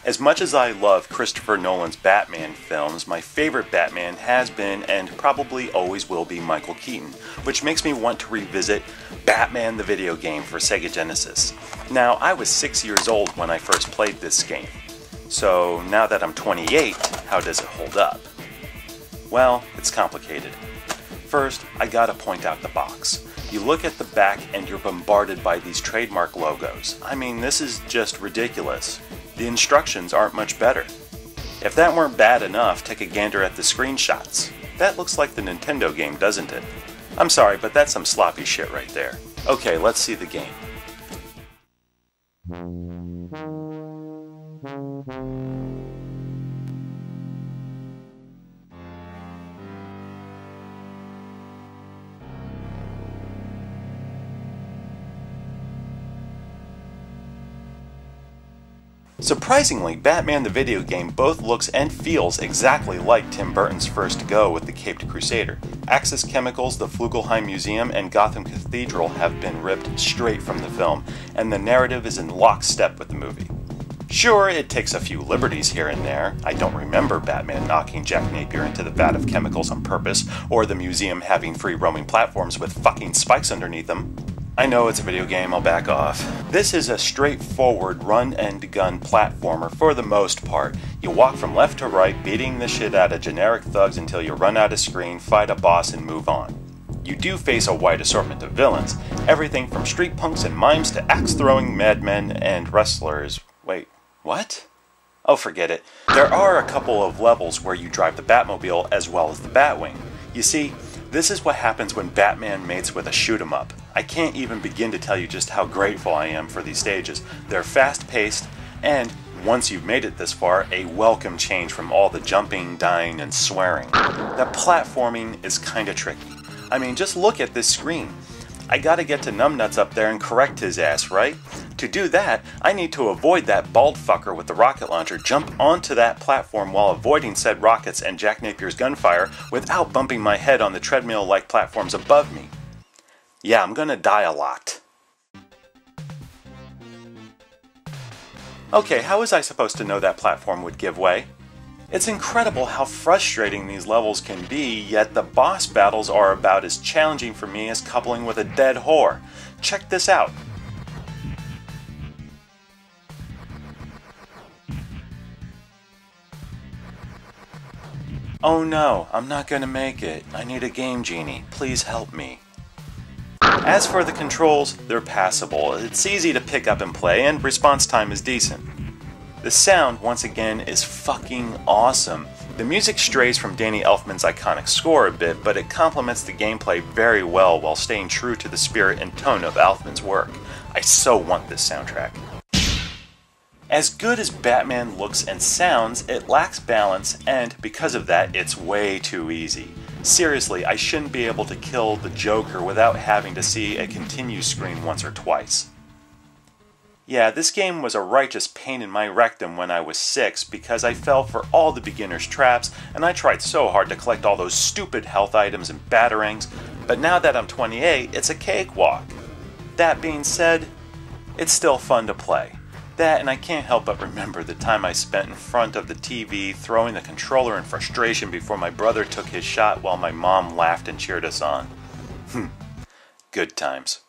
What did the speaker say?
As much as I love Christopher Nolan's Batman films, my favorite Batman has been and probably always will be Michael Keaton, which makes me want to revisit Batman the video game for SEGA Genesis. Now, I was 6 years old when I first played this game, so now that I'm 28, how does it hold up? Well, it's complicated. First, I gotta point out the box. You look at the back and you're bombarded by these trademark logos. I mean, this is just ridiculous. The instructions aren't much better. If that weren't bad enough, take a gander at the screenshots. That looks like the Nintendo game, doesn't it? I'm sorry, but that's some sloppy shit right there. Okay, let's see the game. Surprisingly, Batman the video game both looks and feels exactly like Tim Burton's first go with the Caped Crusader. Axis Chemicals, the Flugelheim Museum, and Gotham Cathedral have been ripped straight from the film, and the narrative is in lockstep with the movie. Sure, it takes a few liberties here and there. I don't remember Batman knocking Jack Napier into the vat of chemicals on purpose, or the museum having free roaming platforms with fucking spikes underneath them. I know it's a video game, I'll back off. This is a straightforward run-and-gun platformer for the most part. You walk from left to right, beating the shit out of generic thugs until you run out of screen, fight a boss, and move on. You do face a wide assortment of villains, everything from street punks and mimes to axe-throwing madmen and wrestlers. Wait, what? Oh, forget it. There are a couple of levels where you drive the Batmobile as well as the Batwing. You see, this is what happens when Batman mates with a shoot-'em-up. I can't even begin to tell you just how grateful I am for these stages. They're fast-paced, and once you've made it this far, a welcome change from all the jumping, dying, and swearing. That platforming is kinda tricky. I mean, just look at this screen. I gotta get to Numbnuts up there and correct his ass, right? To do that, I need to avoid that bald fucker with the rocket launcher, jump onto that platform while avoiding said rockets and Jack Napier's gunfire without bumping my head on the treadmill-like platforms above me. Yeah, I'm gonna die a lot. Okay, how was I supposed to know that platform would give way? It's incredible how frustrating these levels can be, yet the boss battles are about as challenging for me as coupling with a dead whore. Check this out. Oh no, I'm not gonna make it. I need a game genie. Please help me. As for the controls, they're passable. It's easy to pick up and play, and response time is decent. The sound, once again, is fucking awesome. The music strays from Danny Elfman's iconic score a bit, but it complements the gameplay very well while staying true to the spirit and tone of Elfman's work. I so want this soundtrack. As good as Batman looks and sounds, it lacks balance, and because of that, it's way too easy. Seriously, I shouldn't be able to kill the Joker without having to see a continue screen once or twice. Yeah, this game was a righteous pain in my rectum when I was 6 because I fell for all the beginner's traps and I tried so hard to collect all those stupid health items and batarangs, but now that I'm 28, it's a cakewalk. That being said, it's still fun to play. That, and I can't help but remember the time I spent in front of the TV throwing the controller in frustration before my brother took his shot while my mom laughed and cheered us on. Good times.